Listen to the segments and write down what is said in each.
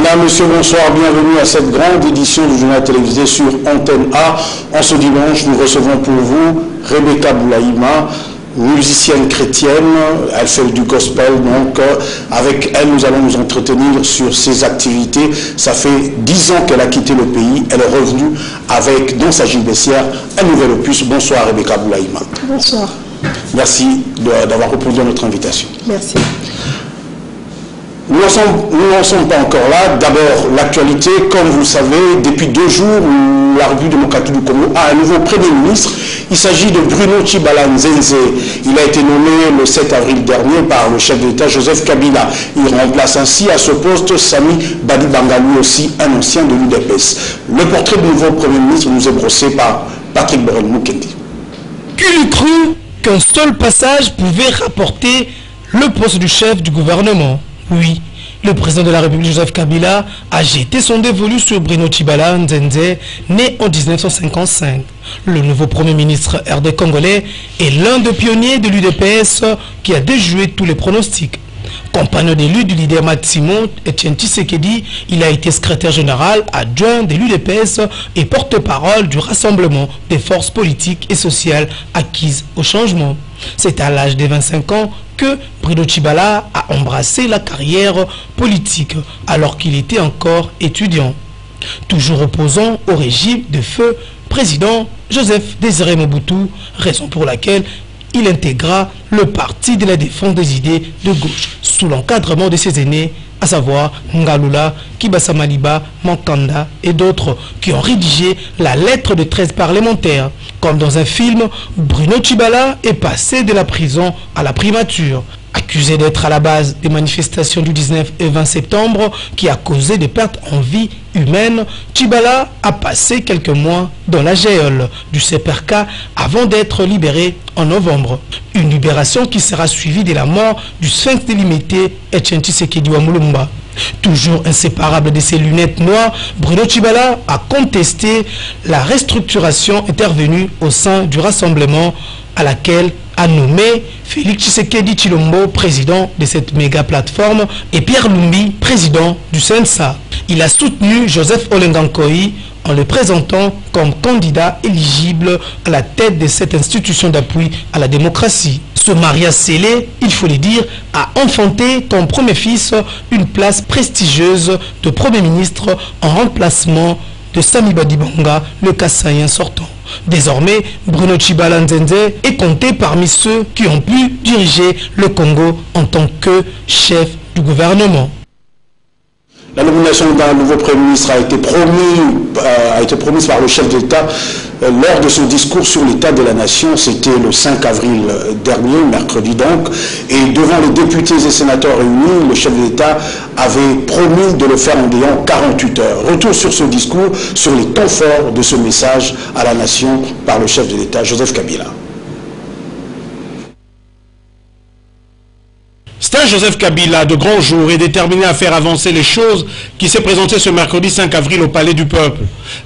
Madame, Monsieur, bonsoir, bienvenue à cette grande édition du journal télévisé sur Antenne A. En ce dimanche, nous recevons pour vous Rebecca Boulaïma, musicienne chrétienne, elle fait du gospel, donc avec elle nous allons nous entretenir sur ses activités. Ça fait 10 ans qu'elle a quitté le pays, elle est revenue avec dans sa gilbessière un nouvel opus. Bonsoir Rebecca Boulaïma. Bonsoir. Merci d'avoir répondu à notre invitation. Merci. Nous n'en sommes pas encore là. D'abord, l'actualité, comme vous le savez, depuis 2 jours, la République démocratique du Congo a un nouveau Premier ministre. Il s'agit de Bruno Tshibala Nzenze. Il a été nommé le 7 avril dernier par le chef de l'État, Joseph Kabila. Il remplace ainsi à ce poste Sami Badibanga, lui aussi un ancien de l'UDPS. Le portrait du nouveau Premier ministre nous est brossé par Patrick Borel-Moukendi. Qui eût cru qu'un seul passage pouvait rapporter le poste du chef du gouvernement? Oui, le président de la République Joseph Kabila a jeté son dévolu sur Bruno Tshibala Nzenze, né en 1955. Le nouveau Premier ministre RD congolais est l'un des pionniers de l'UDPS qui a déjoué tous les pronostics. Compagnon d'élu du leader Maximo Etienne Tshisekedi, il a été secrétaire général adjoint de l'UDPS et porte-parole du Rassemblement des forces politiques et sociales acquises au changement. C'est à l'âge de 25 ans que Bruno Tshibala a embrassé la carrière politique alors qu'il était encore étudiant. Toujours opposant au régime de feu président Joseph Désiré Mobutu, raison pour laquelle il intégra le parti de la défense des idées de gauche sous l'encadrement de ses aînés, à savoir Ngalula, Kibasa Maliba, Mankanda et d'autres qui ont rédigé la lettre de 13 parlementaires. Comme dans un film, Bruno Tshibala est passé de la prison à la primature. Accusé d'être à la base des manifestations du 19 et 20 septembre qui a causé des pertes en vie humaine, Tshibala a passé quelques mois dans la geôle du CPRK avant d'être libéré en novembre. Une libération qui sera suivie de la mort du sphinx délimité Etienne Tshisekedi wa Mulumba. Toujours inséparable de ses lunettes noires, Bruno Tshibala a contesté la restructuration intervenue au sein du Rassemblement à laquelle a nommé Félix Tshisekedi Tshilombo, président de cette méga plateforme, et Pierre Lumbi, président du CNSA. Il a soutenu Joseph Olengankoi en le présentant comme candidat éligible à la tête de cette institution d'appui à la démocratie. Ce mariage scellé, il faut le dire, a enfanté ton premier fils une place prestigieuse de Premier ministre en remplacement de Sami Badibanga, le Kassaïen sortant. Désormais, Bruno Tshibala Nzenze est compté parmi ceux qui ont pu diriger le Congo en tant que chef du gouvernement. La nomination d'un nouveau Premier ministre a été promise par le chef d'État lors de son discours sur l'état de la nation. C'était le 5 avril dernier, mercredi donc. Et devant les députés et sénateurs réunis, le chef d'État avait promis de le faire en ayant 48 heures. Retour sur ce discours, sur les temps forts de ce message à la nation par le chef de l'État, Joseph Kabila. C'est un Joseph Kabila de grand jour et déterminé à faire avancer les choses qui s'est présenté ce mercredi 5 avril au Palais du Peuple,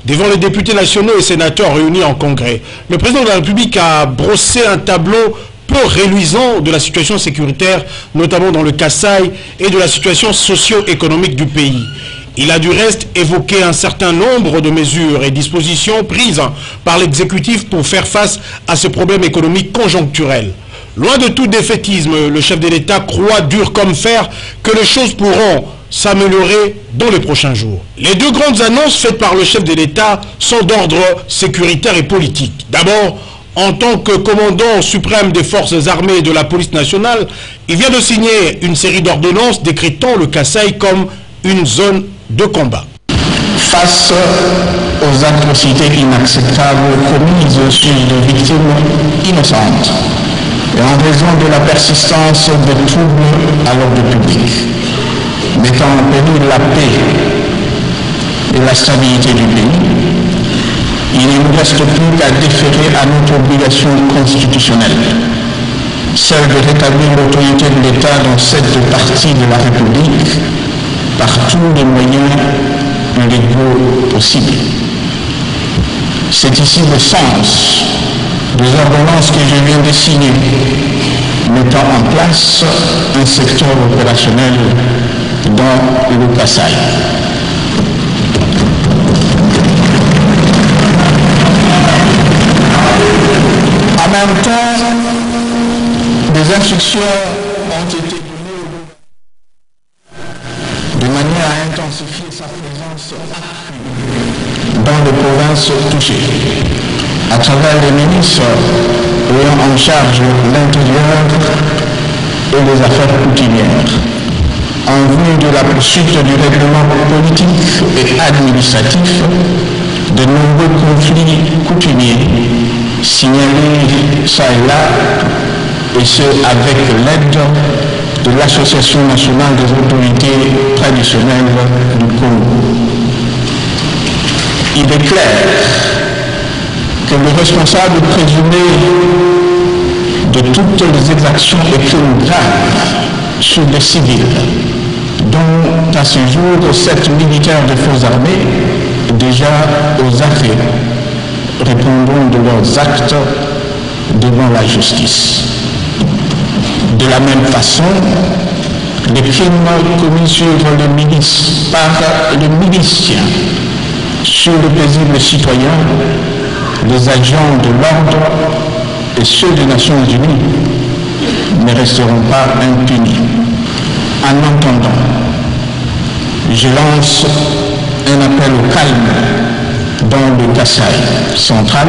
devant les députés nationaux et sénateurs réunis en congrès. Le président de la République a brossé un tableau peu réluisant de la situation sécuritaire, notamment dans le Kasaï, et de la situation socio-économique du pays. Il a du reste évoqué un certain nombre de mesures et dispositions prises par l'exécutif pour faire face à ce problème économique conjoncturel. Loin de tout défaitisme, le chef de l'État croit dur comme fer que les choses pourront s'améliorer dans les prochains jours. Les 2 grandes annonces faites par le chef de l'État sont d'ordre sécuritaire et politique. D'abord, en tant que commandant suprême des forces armées et de la police nationale, il vient de signer une série d'ordonnances décrétant le Kasaï comme une zone de combat. Face aux atrocités inacceptables commises sur des victimes innocentes, et en raison de la persistance de troubles à l'ordre public, mettant en péril la paix et la stabilité du pays, il ne nous reste plus qu'à déférer à notre obligation constitutionnelle, celle de rétablir l'autorité de l'État dans cette partie de la République par tous les moyens légaux possibles. C'est ici le sens des ordonnances que je viens de signer, mettant en place un secteur opérationnel dans le Kasaï. même temps, des instructions ont été données de manière à intensifier sa présence dans les provinces touchées, à travers les ministres ayant en charge l'intérieur et les affaires coutumières, en vue de la poursuite du règlement politique et administratif de nombreux conflits coutumiers signalés ça et là, et ce avec l'aide de l'Association nationale des autorités traditionnelles du Congo. Il est clair que le responsable présumé de toutes les exactions et crimes graves sur les civils, dont à ce jour 7 militaires de forces armées déjà aux arrêts, répondant de leurs actes devant la justice. De la même façon, les crimes commis sur le milice par le milicien, sur les paisibles citoyens, les agents de l'ordre et ceux des Nations Unies ne resteront pas impunis. En entendant, je lance un appel au calme dans le Kasaï central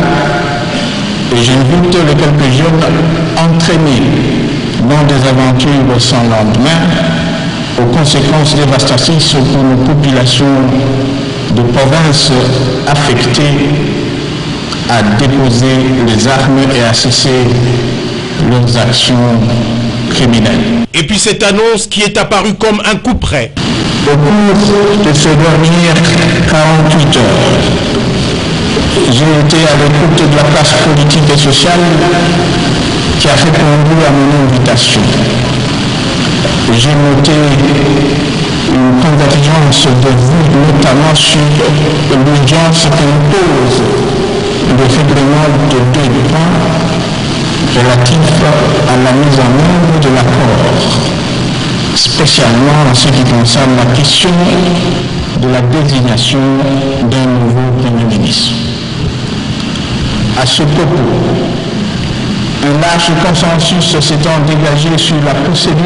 et j'invite les quelques jeunes entraînés dans des aventures sans lendemain aux conséquences dévastatrices pour nos populations de provinces affectées à déposer les armes et à cesser leurs actions criminelles. Et puis cette annonce qui est apparue comme un coup près. Au cours de ces dernières 48 heures, j'ai été à l'écoute de la classe politique et sociale qui a répondu à mon invitation. J'ai noté une convergence de vues, notamment sur l'urgence qu'impose le règlement de 2 points relatifs à la mise en œuvre de l'accord, spécialement en ce qui concerne la question de la désignation d'un nouveau Premier ministre. À ce propos, un large consensus s'étant dégagé sur la procédure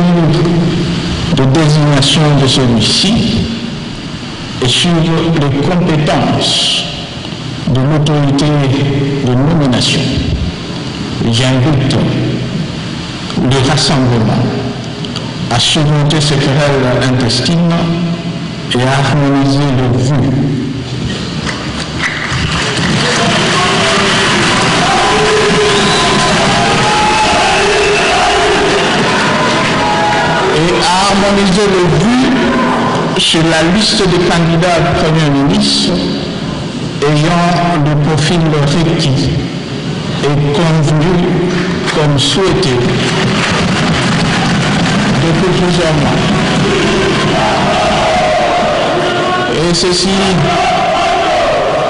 de désignation de celui-ci et sur les compétences de l'autorité de nomination. J'invite le rassemblement à surmonter ces querelles intestines et à harmoniser les vues. Et à harmoniser les vues sur la liste des candidats à Premier ministre ayant le profil requis et convenu comme souhaité depuis plusieurs mois. Et ceci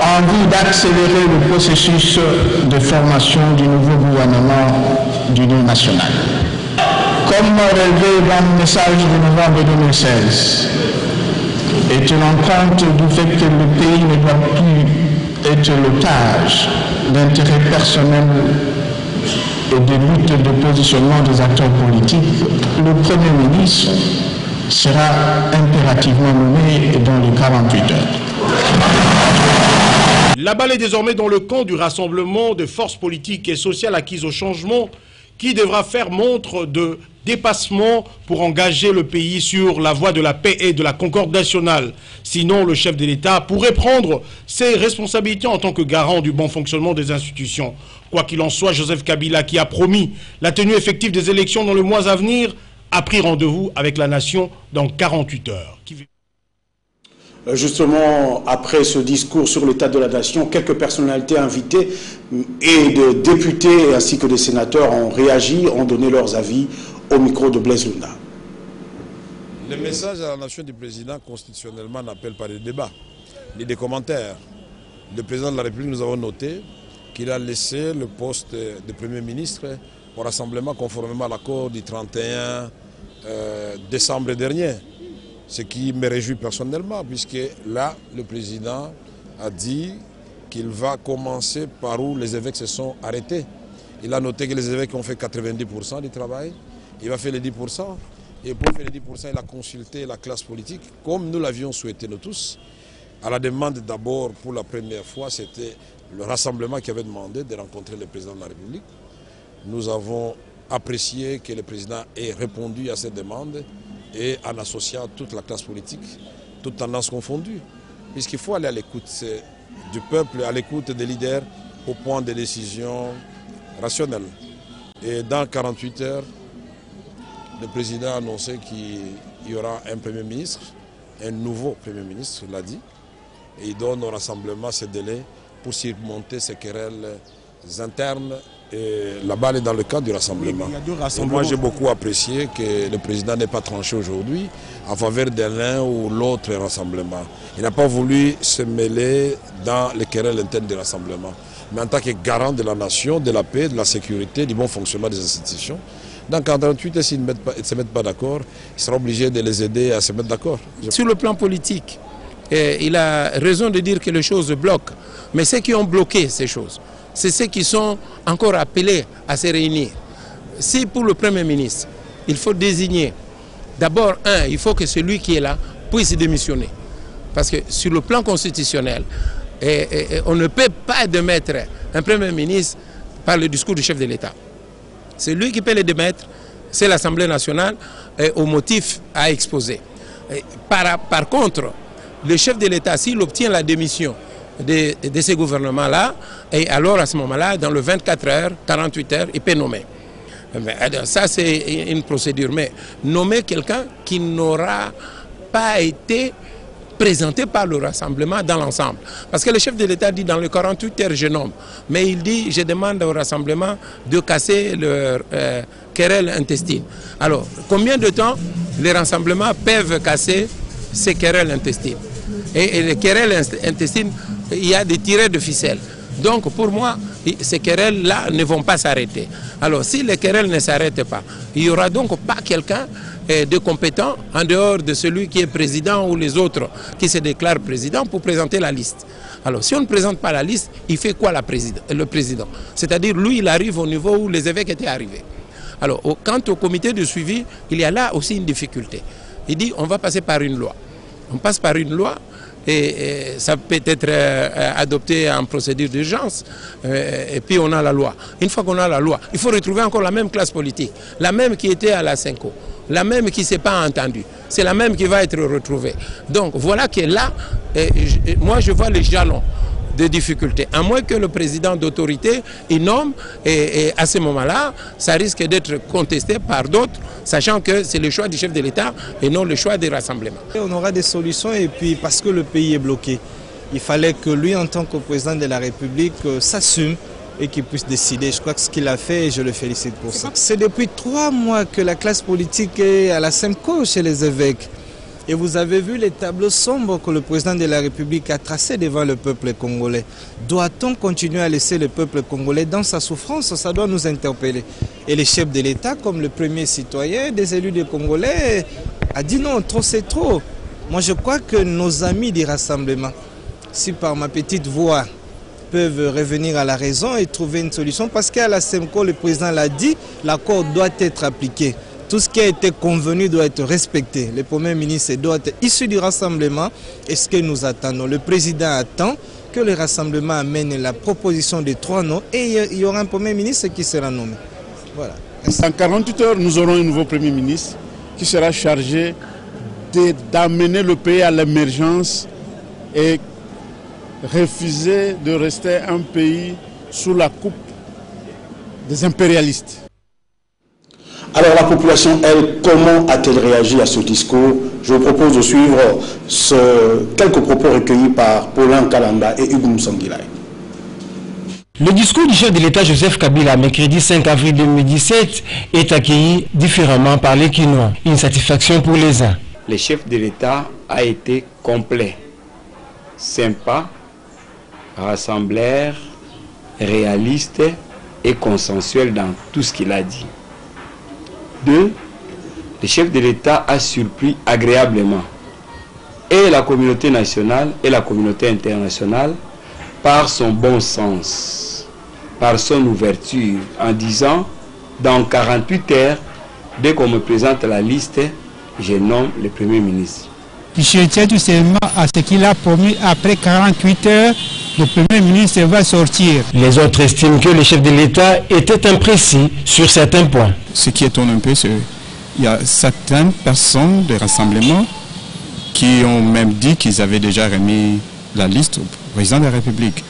en vue d'accélérer le processus de formation du nouveau gouvernement d'union nationale. Comme relevé dans le message de novembre 2016, et tenant compte du fait que le pays ne doit plus être l'otage d'intérêts personnels et de lutte de positionnement des acteurs politiques, le Premier ministre sera impérativement nommé dans les 48 heures. La balle est désormais dans le camp du rassemblement de forces politiques et sociales acquises au changement qui devra faire montre de dépassement pour engager le pays sur la voie de la paix et de la concorde nationale. Sinon, le chef de l'État pourrait prendre ses responsabilités en tant que garant du bon fonctionnement des institutions. Quoi qu'il en soit, Joseph Kabila, qui a promis la tenue effective des élections dans le mois à venir, a pris rendez-vous avec la nation dans 48 heures. Justement, après ce discours sur l'état de la nation, quelques personnalités invitées et de députés ainsi que des sénateurs ont réagi, ont donné leurs avis au micro de Blaise Lunda. Le message à la nation du président constitutionnellement n'appelle pas de débat, ni des commentaires. Le président de la République, nous avons noté qu'il a laissé le poste de Premier ministre au rassemblement conformément à l'accord du 31 décembre dernier. Ce qui me réjouit personnellement, puisque là, le président a dit qu'il va commencer par où les évêques se sont arrêtés. Il a noté que les évêques ont fait 90% du travail. Il va faire les 10%. Et pour faire les 10%, il a consulté la classe politique, comme nous l'avions souhaité nous tous. À la demande d'abord, pour la première fois, c'était le rassemblement qui avait demandé de rencontrer le président de la République. Nous avons apprécié que le président ait répondu à cette demande et en associant toute la classe politique, toutes tendances confondues. Puisqu'il faut aller à l'écoute du peuple, à l'écoute des leaders au point de décision rationnelle. Et dans 48 heures, le président a annoncé qu'il y aura un Premier ministre, un nouveau Premier ministre, il l'a dit. Et il donne au rassemblement ce délai pour surmonter ces querelles internes. Et la balle est dans le cadre du rassemblement. Et moi, j'ai beaucoup apprécié que le président n'ait pas tranché aujourd'hui en faveur de l'un ou l'autre rassemblement. Il n'a pas voulu se mêler dans les querelles internes du rassemblement. Mais en tant que garant de la nation, de la paix, de la sécurité, du bon fonctionnement des institutions, dans 48, s'ils ne se mettent pas d'accord, il sera obligé de les aider à se mettre d'accord. Sur le plan politique, il a raison de dire que les choses bloquent. Mais ceux qui ont bloqué ces choses, c'est ceux qui sont encore appelés à se réunir. Si pour le Premier ministre, il faut désigner, d'abord, il faut que celui qui est là puisse démissionner. Parce que sur le plan constitutionnel, on ne peut pas démettre un Premier ministre par le discours du chef de l'État. C'est lui qui peut le démettre, c'est l'Assemblée nationale au motif à exposer. Par contre, le chef de l'État, s'il obtient la démission de ces gouvernements-là, et alors à ce moment-là, dans le 24 heures, 48 heures, il peut nommer. Ça, c'est une procédure. Mais nommer quelqu'un qui n'aura pas été présenté par le rassemblement dans l'ensemble. Parce que le chef de l'État dit dans les 48 heures, je nomme. Mais il dit, je demande au rassemblement de casser leur querelle intestine. Alors, combien de temps les rassemblements peuvent casser ces querelles intestines? Et les querelles intestines, il y a des tirets de ficelle. Donc, pour moi, ces querelles-là ne vont pas s'arrêter. Alors, si les querelles ne s'arrêtent pas, il n'y aura donc pas quelqu'un de compétent en dehors de celui qui est président ou les autres qui se déclarent président pour présenter la liste. Alors, si on ne présente pas la liste, il fait quoi le président? C'est-à-dire, lui, il arrive au niveau où les évêques étaient arrivés. Alors, quant au comité de suivi, il y a là aussi une difficulté. Il dit, on va passer par une loi. On passe par une loi et ça peut être adopté en procédure d'urgence et puis on a la loi. Une fois qu'on a la loi, il faut retrouver encore la même classe politique, la même qui était à la Cinco, la même qui ne s'est pas entendue. C'est la même qui va être retrouvée. Donc voilà que là, moi je vois les jalons de difficultés. À moins que le président d'autorité il nomme, et à ce moment-là, ça risque d'être contesté par d'autres, sachant que c'est le choix du chef de l'État et non le choix des rassemblements. On aura des solutions et puis parce que le pays est bloqué, il fallait que lui, en tant que président de la République, s'assume et qu'il puisse décider. Je crois que ce qu'il a fait, et je le félicite pour ça. C'est depuis 3 mois que la classe politique est à la SEMCO chez les évêques. Et vous avez vu les tableaux sombres que le président de la République a tracés devant le peuple congolais. Doit-on continuer à laisser le peuple congolais dans sa souffrance? Ça doit nous interpeller. Et le chef de l'État, comme le premier citoyen des élus des Congolais, a dit non, trop c'est trop. Moi je crois que nos amis du rassemblement, si par ma petite voix, peuvent revenir à la raison et trouver une solution, parce qu'à la SEMCO, le président l'a dit, l'accord doit être appliqué. Tout ce qui a été convenu doit être respecté. Le Premier ministre doit être issu du rassemblement. Et ce que nous attendons, le président attend que le rassemblement amène la proposition de 3 noms et il y aura un Premier ministre qui sera nommé. Voilà. En 48 heures, nous aurons un nouveau Premier ministre qui sera chargé d'amener le pays à l'émergence et refuser de rester un pays sous la coupe des impérialistes. Alors la population, elle, comment a-t-elle réagi à ce discours? Je vous propose de suivre quelques propos recueillis par Paulin Kalanda et Hugo Msangilai. Le discours du chef de l'État Joseph Kabila, mercredi 5 avril 2017, est accueilli différemment par les Kinois. Une satisfaction pour les uns. Le chef de l'État a été complet, sympa, rassembleur, réaliste et consensuel dans tout ce qu'il a dit. 2. Le chef de l'État a surpris agréablement et la communauté nationale et la communauté internationale par son bon sens. par son ouverture en disant dans 48 heures, dès qu'on me présente la liste, je nomme le Premier ministre. Je tiens tout simplement à ce qu'il a promis. Après 48 heures, le Premier ministre va sortir. Les autres estiment que le chef de l'État était imprécis sur certains points. Ce qui étonne un peu, c'est qu'il y a certaines personnes de rassemblement qui ont même dit qu'ils avaient déjà remis la liste au président de la République.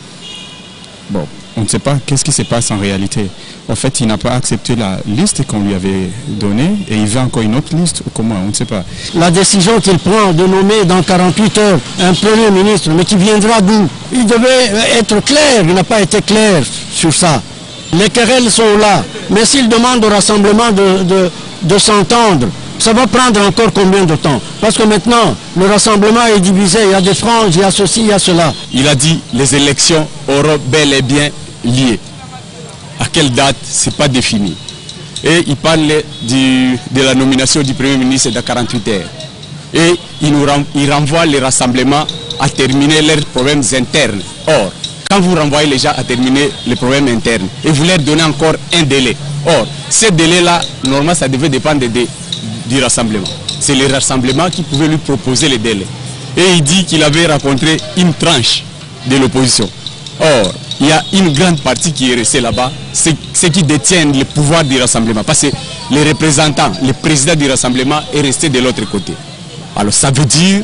Bon, on ne sait pas qu'est-ce qui se passe en réalité. En fait, il n'a pas accepté la liste qu'on lui avait donnée et il veut encore une autre liste ou comment, on ne sait pas. La décision qu'il prend de nommer dans 48 heures un Premier ministre, mais qui viendra d'où? Il devait être clair, il n'a pas été clair sur ça. Les querelles sont là, mais s'il demande au rassemblement de s'entendre, ça va prendre encore combien de temps? Parce que maintenant, le rassemblement est divisé, il y a des franges, il y a ceci, il y a cela. Il a dit les élections auront bel et bien lieu. À quelle date, ce n'est pas défini. Et il parle de la nomination du Premier ministre dans 48 heures. Et il renvoie les rassemblements à terminer leurs problèmes internes. Or, quand vous renvoyez les gens à terminer les problèmes internes, et vous leur donnez encore un délai. Or, ce délai-là, normalement, ça devait dépendre du rassemblement. C'est le rassemblement qui pouvait lui proposer les délais. Et il dit qu'il avait rencontré une tranche de l'opposition. Or, il y a une grande partie qui est restée là-bas, ceux qui détiennent le pouvoir du rassemblement. Parce que les représentants, le président du rassemblement est resté de l'autre côté. Alors ça veut dire,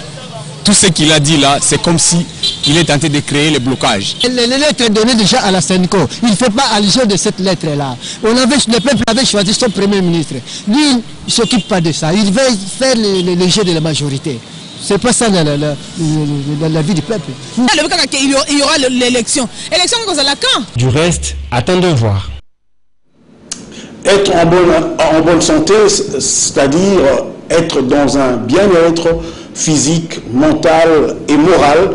tout ce qu'il a dit là, c'est comme si il est tenté de créer le blocage. Les lettres données déjà à la Sénico, il ne fait pas allusion de cette lettre-là. Le peuple avait choisi son Premier ministre. Lui, il ne s'occupe pas de ça. Il veut faire le jeu de la majorité. C'est pas ça la vie du peuple. Il y aura l'élection. L'élection, quand? Du reste, attendons voir. Être en bonne santé, c'est-à-dire être dans un bien-être physique, mental et moral.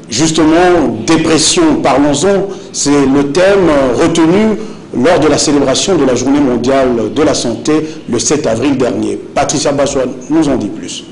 Justement, dépression, parlons-en, c'est le thème retenu lors de la célébration de la Journée mondiale de la santé le 7 avril dernier. Patricia Bassois nous en dit plus.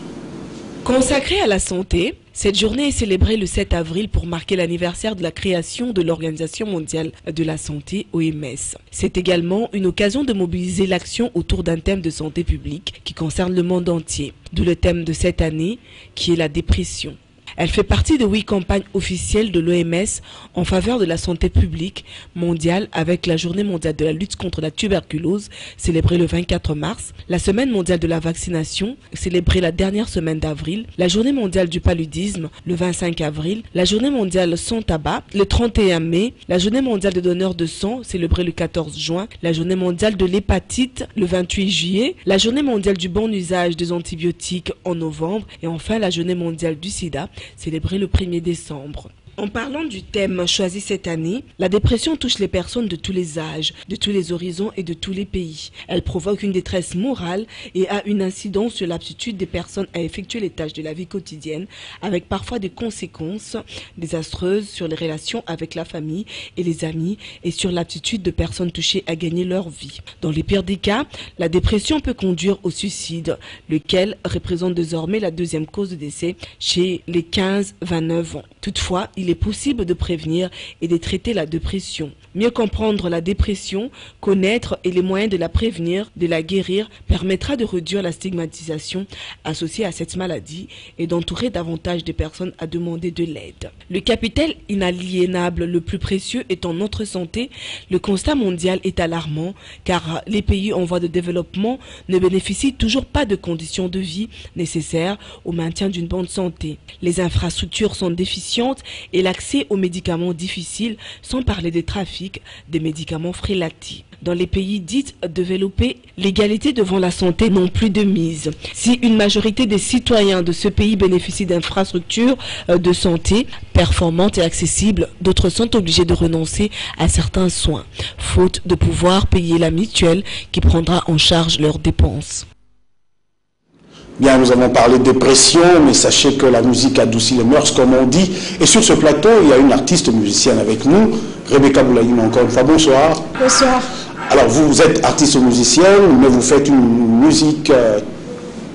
Consacrée à la santé, cette journée est célébrée le 7 avril pour marquer l'anniversaire de la création de l'Organisation mondiale de la santé, OMS. C'est également une occasion de mobiliser l'action autour d'un thème de santé publique qui concerne le monde entier, d'où le thème de cette année qui est la dépression. Elle fait partie de 8 campagnes officielles de l'OMS en faveur de la santé publique mondiale avec la Journée mondiale de la lutte contre la tuberculose célébrée le 24 mars, la Semaine mondiale de la vaccination célébrée la dernière semaine d'avril, la Journée mondiale du paludisme le 25 avril, la Journée mondiale sans tabac le 31 mai, la Journée mondiale des donneurs de sang célébrée le 14 juin, la Journée mondiale de l'hépatite le 28 juillet, la Journée mondiale du bon usage des antibiotiques en novembre et enfin la Journée mondiale du sida célébrée le 1er décembre. En parlant du thème choisi cette année, la dépression touche les personnes de tous les âges, de tous les horizons et de tous les pays. Elle provoque une détresse morale et a une incidence sur l'aptitude des personnes à effectuer les tâches de la vie quotidienne, avec parfois des conséquences désastreuses sur les relations avec la famille et les amis et sur l'aptitude de personnes touchées à gagner leur vie. Dans les pires des cas, la dépression peut conduire au suicide, lequel représente désormais la deuxième cause de décès chez les 15-29 ans. Toutefois, il est possible de prévenir et de traiter la dépression. Mieux comprendre la dépression, connaître et les moyens de la prévenir, de la guérir, permettra de réduire la stigmatisation associée à cette maladie et d'entourer davantage de personnes à demander de l'aide. Le capital inaliénable le plus précieux étant notre santé, le constat mondial est alarmant car les pays en voie de développement ne bénéficient toujours pas de conditions de vie nécessaires au maintien d'une bonne santé. Les infrastructures sont déficientes et l'accès aux médicaments difficile, sans parler des trafics des médicaments frélatés. Dans les pays dits développés, l'égalité devant la santé n'ont plus de mise. Si une majorité des citoyens de ce pays bénéficient d'infrastructures de santé performantes et accessibles, d'autres sont obligés de renoncer à certains soins, faute de pouvoir payer la mutuelle qui prendra en charge leurs dépenses. Bien, nous avons parlé de dépression, mais sachez que la musique adoucit les mœurs, comme on dit. Et sur ce plateau, il y a une artiste musicienne avec nous, Rebecca Boulaïne, encore une fois. Bonsoir. Bonsoir. Alors, vous êtes artiste musicienne, mais vous faites une musique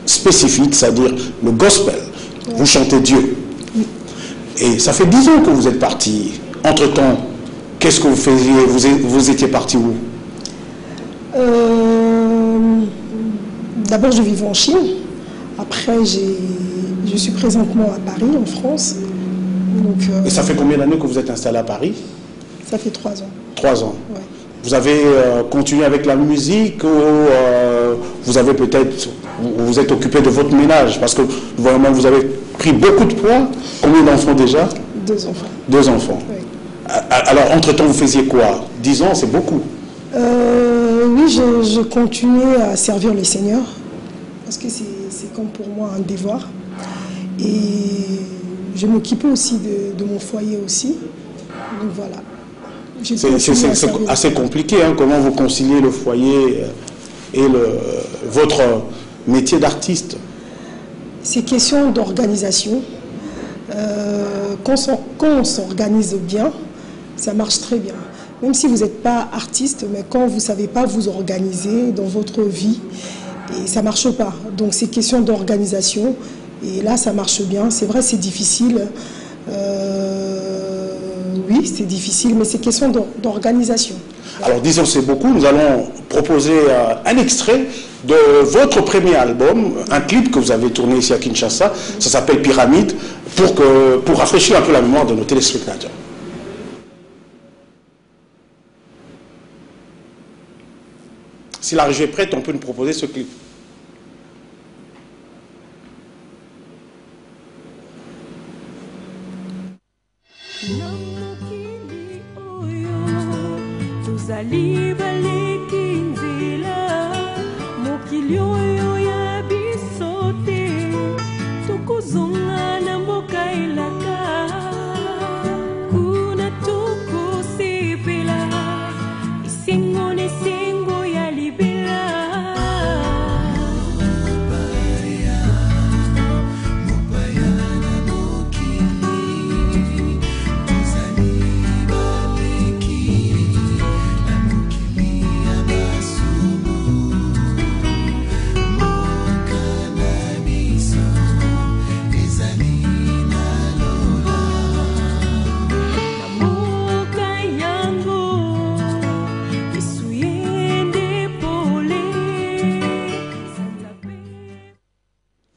spécifique, c'est-à-dire le gospel. Oui. Vous chantez Dieu. Oui. Et ça fait 10 ans que vous êtes parti. Entre-temps, qu'est-ce que vous faisiez? Vous étiez parti où? D'abord, je vivais en Chine. Après, je suis présentement à Paris, en France. Donc, et ça fait combien d'années que vous êtes installé à Paris? Ça fait 3 ans. 3 ans. Ouais. Vous avez continué avec la musique ou vous avez peut-être, vous êtes occupé de votre ménage? Parce que vraiment, vous avez pris beaucoup de poids. Combien d'enfants déjà? 2 enfants. 2 enfants. Oui. Alors, entre-temps, vous faisiez quoi? 10 ans, c'est beaucoup. Oui, je continuais à servir le Seigneur. Parce que c'est comme pour moi un devoir. Et je m'occupais aussi de mon foyer aussi. Donc voilà. C'est assez compliqué, hein, comment vous conciliez le foyer et votre métier d'artiste. C'est question d'organisation. Quand on s'organise bien, ça marche très bien. Même si vous n'êtes pas artiste, mais quand vous ne savez pas vous organiser dans votre vie, et ça ne marche pas. Donc c'est question d'organisation. Et là, ça marche bien. C'est vrai, c'est difficile. Oui, c'est difficile, mais c'est question d'organisation. Alors, disons, c'est beaucoup. Nous allons proposer un extrait de votre premier album, un clip que vous avez tourné ici à Kinshasa. Ça s'appelle Pyramide, pour rafraîchir un peu la mémoire de nos téléspectateurs. Si la régie est prête, on peut nous proposer ce clip.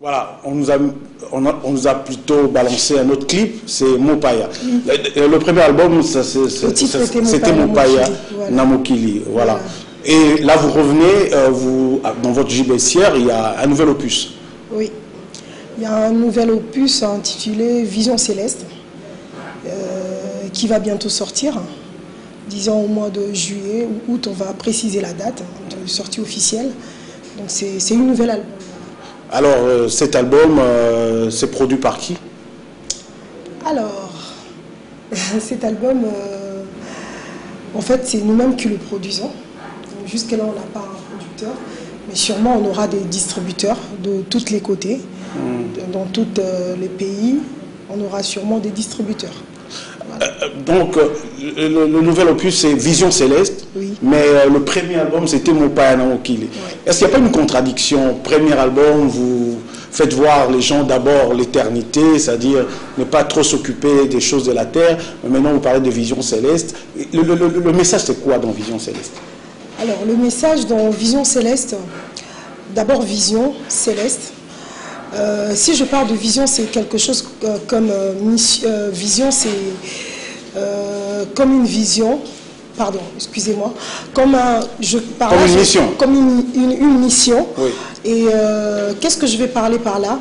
Voilà, on nous a plutôt balancé un autre clip, c'est Mopaya. Le premier album, c'était Mopaya, voilà. Namokili. Voilà. Et là, vous revenez, dans votre gibecière, il y a un nouvel opus. Oui, il y a un nouvel opus intitulé Vision Céleste, qui va bientôt sortir. Disons au mois de juillet ou août, on va préciser la date de sortie officielle. Donc c'est une nouvelle album. Alors, cet album, c'est produit par qui? Alors, cet album, en fait, c'est nous-mêmes qui le produisons. Jusque-là, on n'a pas un producteur, mais sûrement, on aura des distributeurs de tous les côtés. Dans tous les pays, on aura sûrement des distributeurs. Voilà. Donc, le nouvel opus, c'est Vision Céleste, oui. Mais le premier album, c'était Mopaya Namokili. Oui. Est-ce qu'il n'y a pas une contradiction? Premier album, vous faites voir les gens d'abord l'éternité, c'est-à-dire ne pas trop s'occuper des choses de la terre, mais maintenant vous parlez de Vision Céleste. Le message, c'est quoi dans Vision Céleste? Alors, le message dans Vision Céleste, d'abord Vision Céleste. Si je parle de vision, c'est quelque chose comme vision, c'est comme une vision, pardon, excusez-moi, comme une mission. Comme une mission. Oui. Et qu'est-ce que je vais parler par là?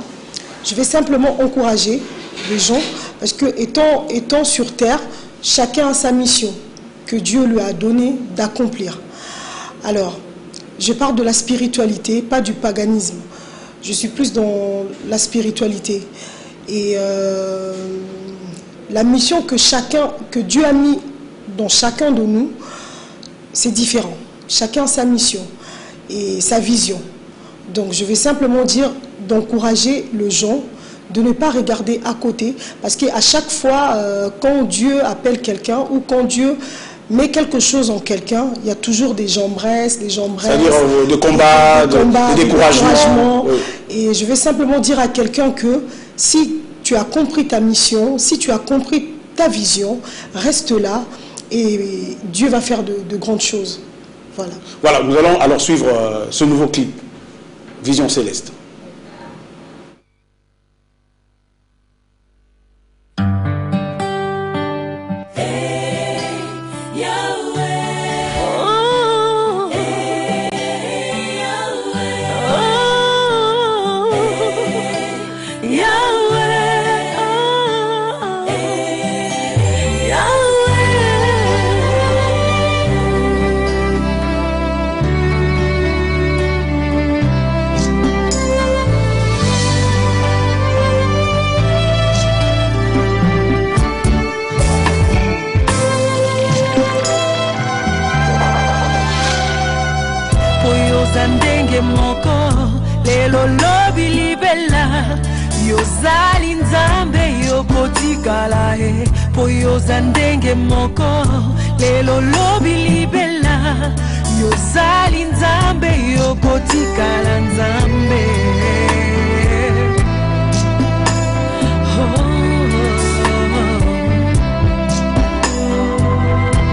Je vais simplement encourager les gens, parce que étant sur terre, chacun a sa mission que Dieu lui a donnée d'accomplir. Alors, je parle de la spiritualité, pas du paganisme. Je suis plus dans la spiritualité. Et la mission que Dieu a mis dans chacun de nous, c'est différent. Chacun a sa mission et sa vision. Donc je vais simplement dire d'encourager les gens de ne pas regarder à côté. Parce qu'à chaque fois, quand Dieu appelle quelqu'un ou quand Dieu met quelque chose en quelqu'un, il y a toujours des jambresses, c'est-à-dire de combat, de découragement. Oui. Et je vais simplement dire à quelqu'un que si tu as compris ta mission, si tu as compris ta vision, reste là et Dieu va faire de grandes choses. Voilà. Voilà, nous allons alors suivre ce nouveau clip, Vision Céleste. Yozali nzambe yokotikala poyoza ndenge moko lelo lobi libela yozali nzambe yokotikala nzambe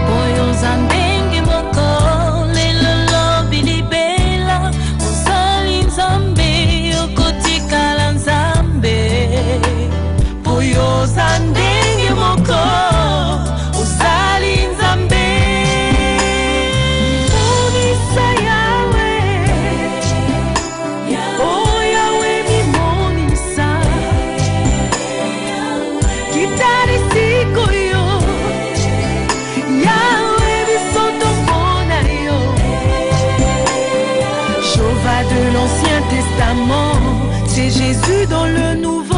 poyoza ndenge moko lelo lobi libela yozali nzambe yokotikala nzambe poyoza ndenge moko uzali nzambe monisa yawe oh yawe mimonisa kitari siku yo yawe bisoto mona yo Jéhovah de l'Ancien Testament c'est Jésus dans le Nouveau.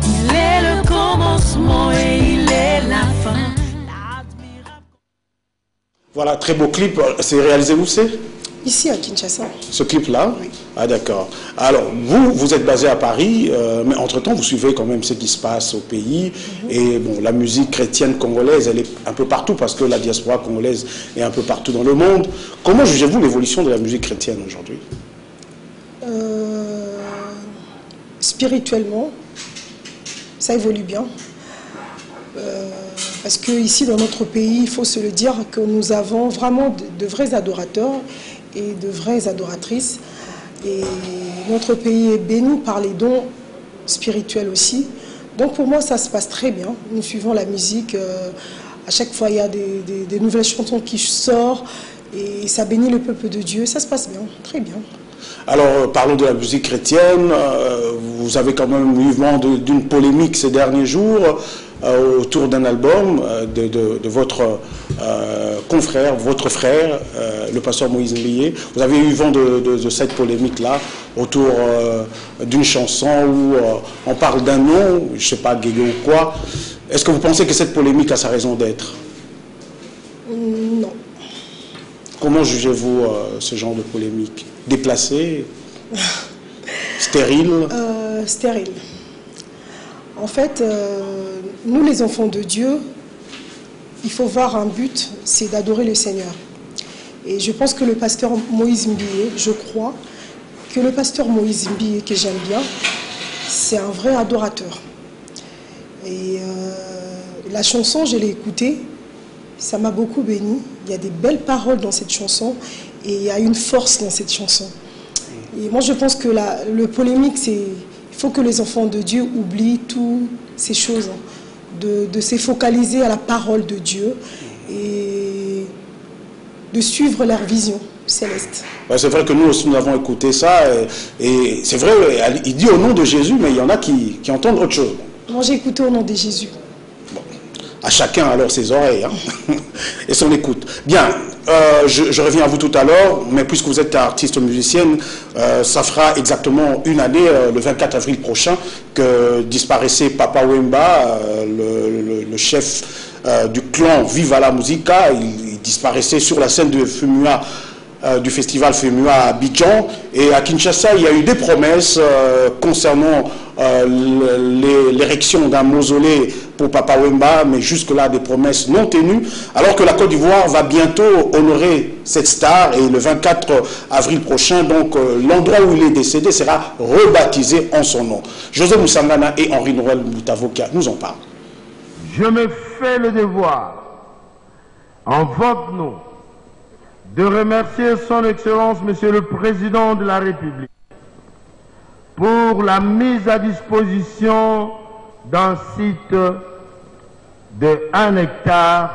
Il est le commencement et il est la fin. Voilà, très beau clip. C'est réalisé où c'est? Ici à Kinshasa. Ce clip-là? Oui. Ah d'accord. Alors, vous êtes basé à Paris, mais entre-temps, vous suivez quand même ce qui se passe au pays. Et bon, la musique chrétienne congolaise, elle est un peu partout parce que la diaspora congolaise est un peu partout dans le monde. Comment jugez-vous l'évolution de la musique chrétienne aujourd'hui? Spirituellement, ça évolue bien. Parce que ici dans notre pays, il faut se le dire que nous avons vraiment de vrais adorateurs et de vraies adoratrices. Et notre pays est béni par les dons spirituels aussi. Donc pour moi, ça se passe très bien. Nous suivons la musique. À chaque fois, il y a des nouvelles chansons qui sortent et ça bénit le peuple de Dieu. Ça se passe bien, très bien. Alors, parlons de la musique chrétienne. Vous avez quand même eu vent d'une polémique ces derniers jours autour d'un album de votre confrère, votre frère, le pasteur Moïse Mbié. Vous avez eu vent de cette polémique-là autour d'une chanson où on parle d'un nom, je ne sais pas, Guégué ou quoi. Est-ce que vous pensez que cette polémique a sa raison d'être? Non. Comment jugez-vous ce genre de polémique? Déplacée? Stérile? Stérile. En fait, nous les enfants de Dieu, il faut voir un but, c'est d'adorer le Seigneur. Et je pense que le pasteur Moïse Mbié, je crois que le pasteur Moïse Mbié, que j'aime bien, c'est un vrai adorateur. Et la chanson, je l'ai écoutée, ça m'a beaucoup béni. Il y a des belles paroles dans cette chanson et il y a une force dans cette chanson. Et moi, je pense que le polémique, c'est il faut que les enfants de Dieu oublient toutes ces choses, de se focaliser à la parole de Dieu et de suivre leur vision céleste. Ouais, c'est vrai que nous aussi, nous avons écouté ça et c'est vrai, il dit au nom de Jésus, mais il y en a qui entendent autre chose. Moi, j'ai écouté au nom de Jésus. Bon. À chacun alors ses oreilles et son écoute. Bien, je reviens à vous tout à l'heure, mais puisque vous êtes artiste musicienne, ça fera exactement une année, le 24 avril prochain, que disparaissait Papa Wemba, le chef du clan Viva la Musica. Il disparaissait sur la scène de Fumua, du festival Fumua à Abidjan. Et à Kinshasa, il y a eu des promesses concernant l'érection d'un mausolée pour Papa Wemba, mais jusque-là des promesses non tenues, alors que la Côte d'Ivoire va bientôt honorer cette star et le 24 avril prochain, donc l'endroit où il est décédé sera rebaptisé en son nom. José Moussangana et Henri Noël Moutavokia nous en parlent. Je me fais le devoir Envoque-nous de remercier son Excellence, Monsieur le Président de la République, pour la mise à disposition d'un site de 1 hectare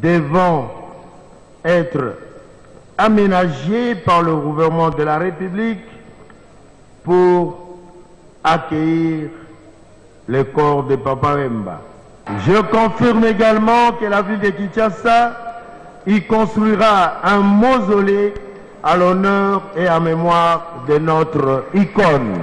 devant être aménagé par le gouvernement de la République pour accueillir le corps de Papa Wemba. Je confirme également que la ville de Kinshasa y construira un mausolée à l'honneur et à mémoire de notre icône.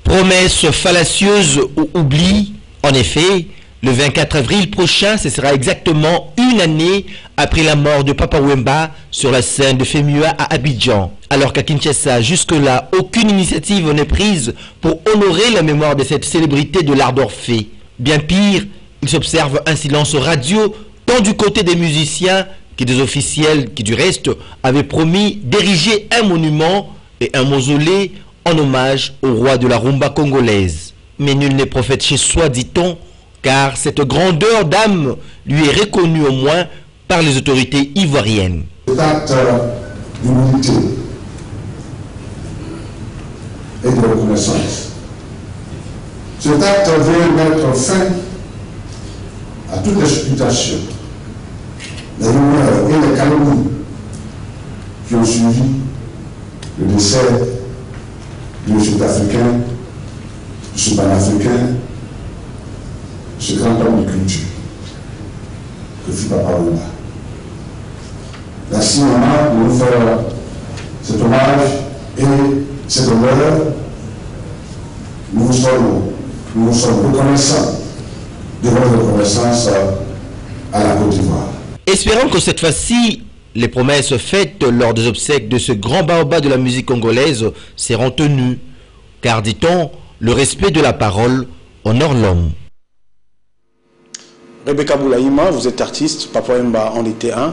Promesse fallacieuse ou oubli, en effet, le 24 avril prochain, ce sera exactement une année après la mort de Papa Wemba sur la scène de Femua à Abidjan. Alors qu'à Kinshasa, jusque-là, aucune initiative n'est prise pour honorer la mémoire de cette célébrité de l'art d'Orphée. Bien pire, il s'observe un silence radio tant du côté des musiciens que des officiels qui, du reste, avaient promis d'ériger un monument et un mausolée en hommage au roi de la rumba congolaise. Mais nul n'est prophète chez soi, dit-on, car cette grandeur d'âme lui est reconnue au moins par les autorités ivoiriennes. Cet acte d'humilité et de reconnaissance, cet acte vient mettre fin à toute explication, les rumeurs et les calomnies qui ont suivi le décès de cet Africain, de ce panafricain, ce grand homme de culture que fut Papa Wemba. Merci maman de nous faire cet hommage et cet honneur. Nous vous sommes reconnaissants de votre reconnaissance à la Côte d'Ivoire. Espérons que cette fois-ci, les promesses faites lors des obsèques de ce grand baobab de la musique congolaise seront tenues, car dit-on, le respect de la parole honore l'homme. Rebecca Boulaïma, vous êtes artiste, Papa Wemba en était un.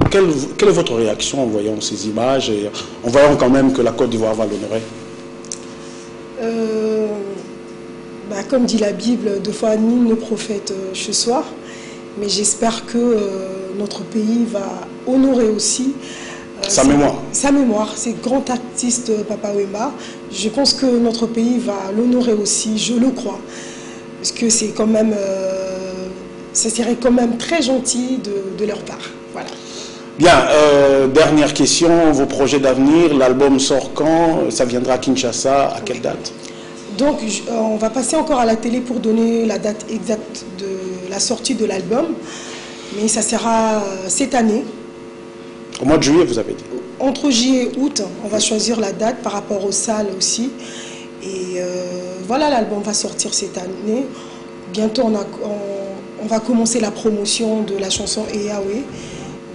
Quelle est votre réaction en voyant ces images et en voyant quand même que la Côte d'Ivoire va l'honorer? Comme dit la Bible, deux fois nul ne prophète chez soi, mais j'espère que notre pays va honorer aussi sa mémoire. Sa mémoire, c'est grand artiste Papa Wemba. Je pense que notre pays va l'honorer aussi, je le crois, parce que c'est quand même, ça serait quand même très gentil de leur part. Voilà. Bien, dernière question, vos projets d'avenir, l'album sort quand? Ça viendra à Kinshasa, à quelle date? Donc, on va passer encore à la télé pour donner la date exacte de la sortie de l'album, mais ça sera cette année. Au mois de juillet, vous avez dit? Entre juillet et août, on va choisir la date par rapport aux salles aussi. Et voilà, l'album va sortir cette année. Bientôt, on va commencer la promotion de la chanson Eyawe.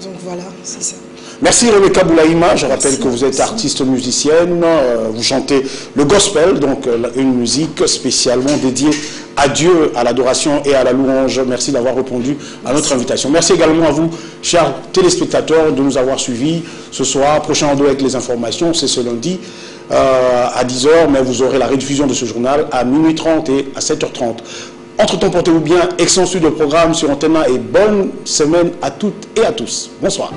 Donc voilà, c'est ça. Merci Rebecca Boulaïma, je rappelle que vous êtes artiste musicienne, vous chantez le gospel, donc une musique spécialement dédiée à Dieu, à l'adoration et à la louange. Merci d'avoir répondu à notre invitation. Merci également à vous, chers téléspectateurs, de nous avoir suivis ce soir. Prochain rendez-vous avec les informations, c'est ce lundi à 10 h, mais vous aurez la rediffusion de ce journal à minuit 30 et à 7 h 30. Entre-temps, portez-vous bien, excellent studio de programme sur Antenne et bonne semaine à toutes et à tous. Bonsoir.